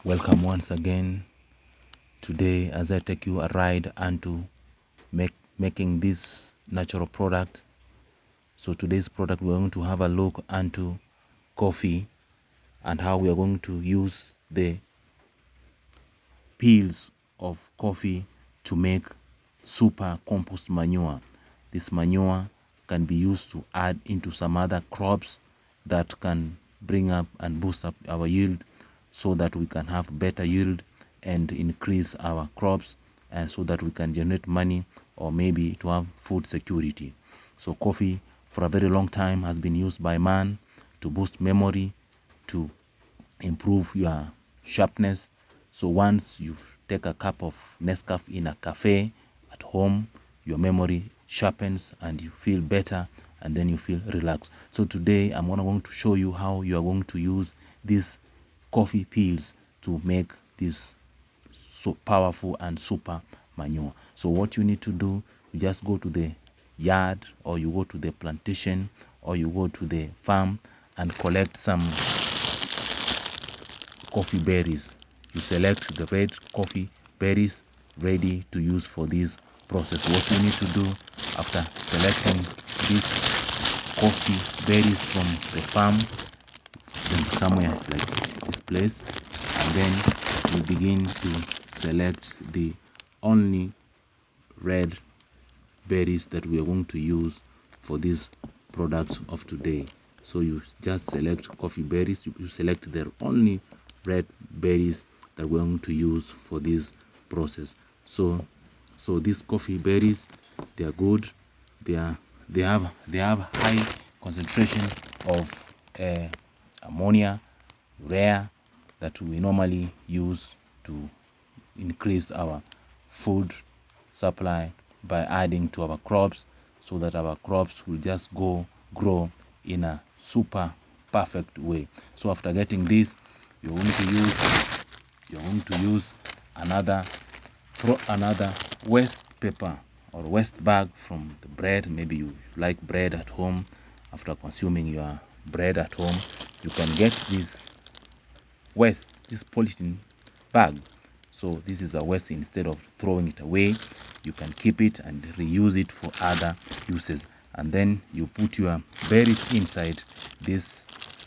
Welcome once again today as I take you a ride into making this natural product. So today's product, we're going to have a look into coffee and how we are going to use the peels of coffee to make super compost manure. This manure can be used to add into some other crops that can bring up and boost up our yield so that we can have better yield and increase our crops, and so that we can generate money or maybe to have food security. So coffee for a very long time has been used by man to boost memory, to improve your sharpness. So once you take a cup of Nescafe in a cafe at home, your memory sharpens and you feel better, and then you feel relaxed. So today I'm going to show you how you are going to use these coffee peels to make this so powerful and super manure. So what you need to do, you just go to the yard, or you go to the plantation, or you go to the farm and collect some coffee berries. You select the red coffee berries ready to use for this process. What you need to do after selecting these coffee berries from the farm, then somewhere like this place, and then you begin to select the only red berries that we are going to use for this product of today. So you just select coffee berries, you select the only red berries that we're going to use for this process. So these coffee berries, they are good. They have high concentration of ammonia, urea, that we normally use to increase our food supply by adding to our crops, so that our crops will just grow in a super perfect way. So after getting this, you're going to use another waste paper or waste bag from the bread. Maybe you like bread at home. After consuming your bread at home, you can get this polythene bag. So this is a waste. Instead of throwing it away, you can keep it and reuse it for other uses. And then you put your berries inside this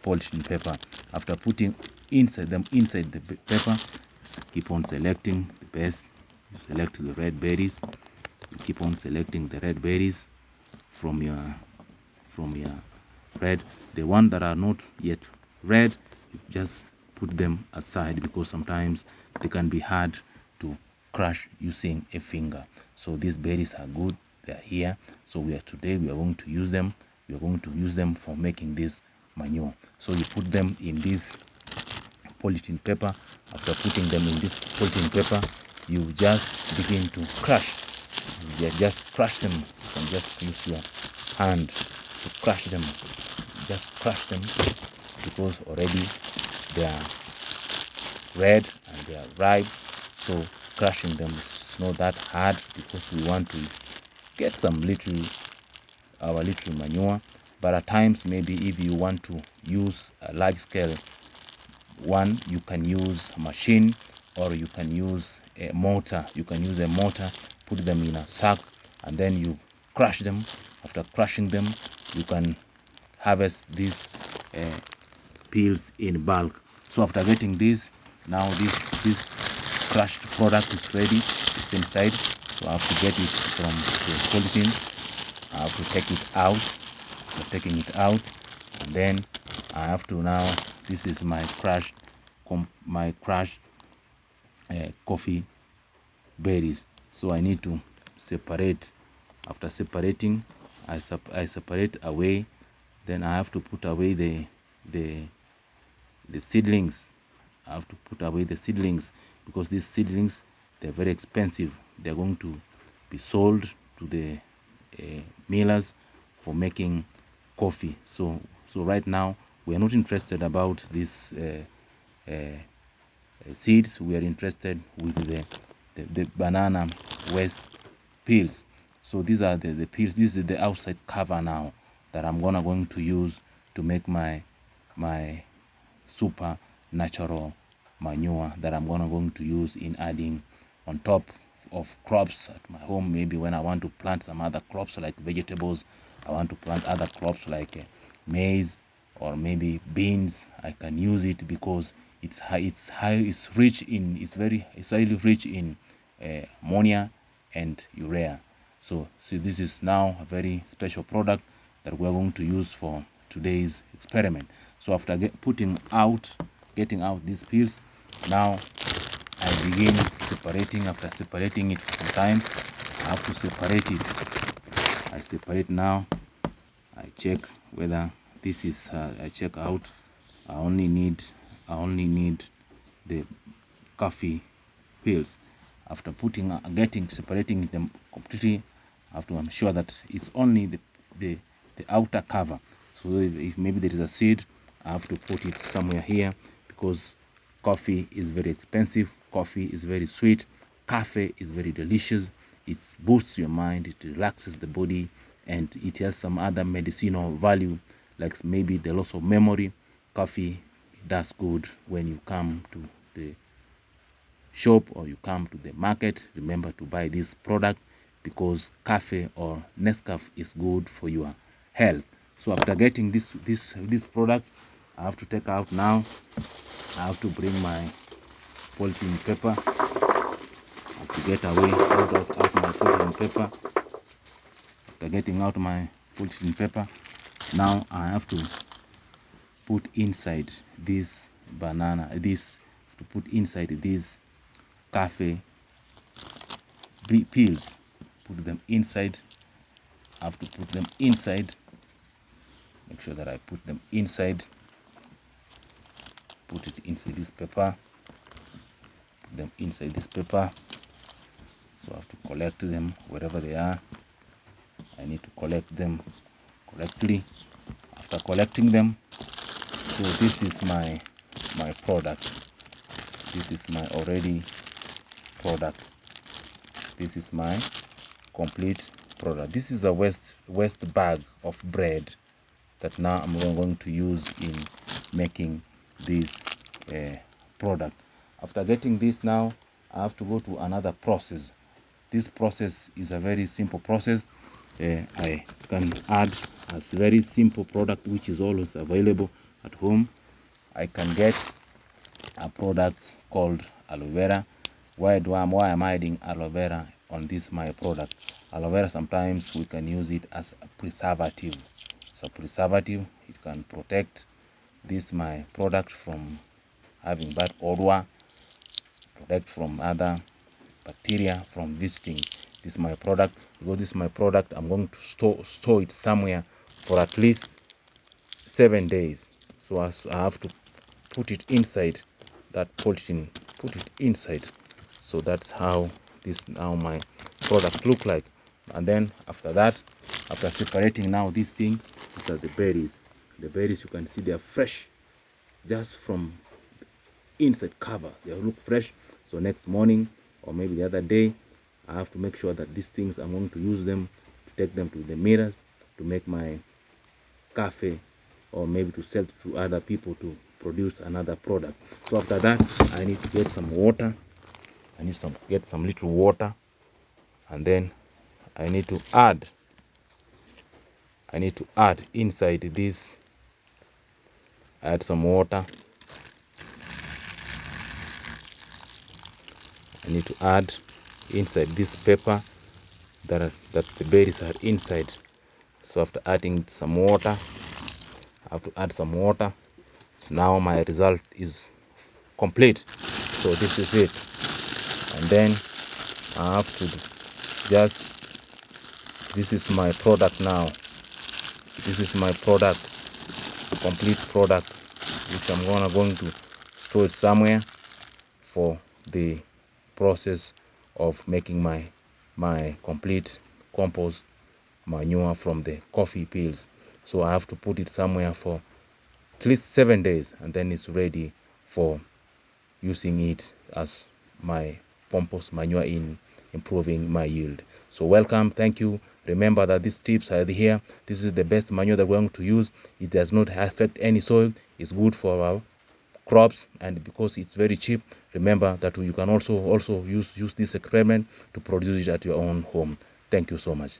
polythene paper. After putting inside the paper, keep on selecting the best. You select the red berries. You keep on selecting the red berries from your red. The one that are not yet red, you just put them aside, because sometimes they can be hard to crush using a finger. So these berries are good. They are here. So today we are going to use them. We are going to use them for making this manure. So you put them in this polythene paper. After putting them in this polythene paper, you just begin to crush. You just crush them. You can just use your hand to crush them. Just crush them, because already they are red and they are ripe. So crushing them is not that hard, because we want to get some our little manure. But at times, maybe if you want to use a large scale one, you can use a machine, or you can use a mortar. You can use a mortar, put them in a sack, and then you crush them. After crushing them, you can harvest these peels in bulk. So after getting this, now this crushed product is ready. It's inside. So I have to get it from the polythene. I have to take it out. After taking it out, and then I have to now, this is my crushed coffee berries. So I need to separate. After separating, I separate away. Then I have to put away the seedlings. I have to put away the seedlings, because these seedlings, they're very expensive. They're going to be sold to the millers for making coffee. So right now we are not interested about these seeds. We are interested with the banana waste peels. So these are the peels. This is the outside cover now that I'm going to use to make my super natural manure that I'm going to use in adding on top of crops at my home. Maybe when I want to plant some other crops like vegetables, I want to plant other crops like maize or maybe beans, I can use it because it's rich in, it's highly rich in ammonia and urea. So this is now a very special product that we're going to use for today's experiment. So after getting out these peels, now I begin separating. After separating it for some time, I have to separate it. I separate now. I check whether this is I check out. I only need the coffee peels. After separating them completely, I have to make sure that it's only the outer cover. So if maybe there is a seed, I have to put it somewhere here, because coffee is very expensive, coffee is very sweet, coffee is very delicious, it boosts your mind, it relaxes the body, and it has some other medicinal value, like maybe the loss of memory. Coffee does good. When you come to the shop or you come to the market, remember to buy this product, because cafe or Nescafe is good for your health. So after getting this product, I have to take out now. I have to bring my polythene paper. I have to get away out my polythene paper. After getting out my polythene paper, now I have to put inside this banana, to put inside these cafe peels, put them inside. I have to put them inside. Make sure that I put them inside. Put it inside this paper. Put them inside this paper. So I have to collect them wherever they are. I need to collect them correctly. After collecting them, so this is my product. This is my already product. This is my complete product. This is a waste bag of bread that now I'm going to use in making this product. After getting this, now I have to go to another process. This process is a very simple process. I can add a very simple product which is always available at home. I can get a product called aloe vera. Why am I adding aloe vera on this my product? Aloe vera, sometimes we can use it as a preservative. So preservative, it can protect this my product from having bad odor, protect from other bacteria from visiting this my product. Because this is my product, I'm going to store it somewhere for at least 7 days. So I have to put it inside that polythene, put it inside. So that's how this now my product look like. And then after that, after separating now this thing, these are the berries. The berries, you can see they are fresh, just from inside cover, they look fresh. So next morning or maybe the other day, I have to make sure that these things, I'm going to use them to take them to the mirrors to make my cafe, or maybe to sell to other people to produce another product. So after that, I need to get some water. I need to get some little water, and then I need to add inside this, add some water. I need to add inside this paper that the berries are inside. So after adding some water, I have to add some water. So now my result is complete. So this is it. And then I have to just, this is my product now. This is my product, complete product, which I'm going to store it somewhere for the process of making my complete compost manure from the coffee peels. So I have to put it somewhere for at least 7 days, and then it's ready for using it as my compost manure in improving my yield. So welcome, thank you. Remember that these tips are here. This is the best manure that we're going to use. It does not affect any soil. It's good for our crops, and because it's very cheap, remember that you can also use this experiment to produce it at your own home. Thank you so much.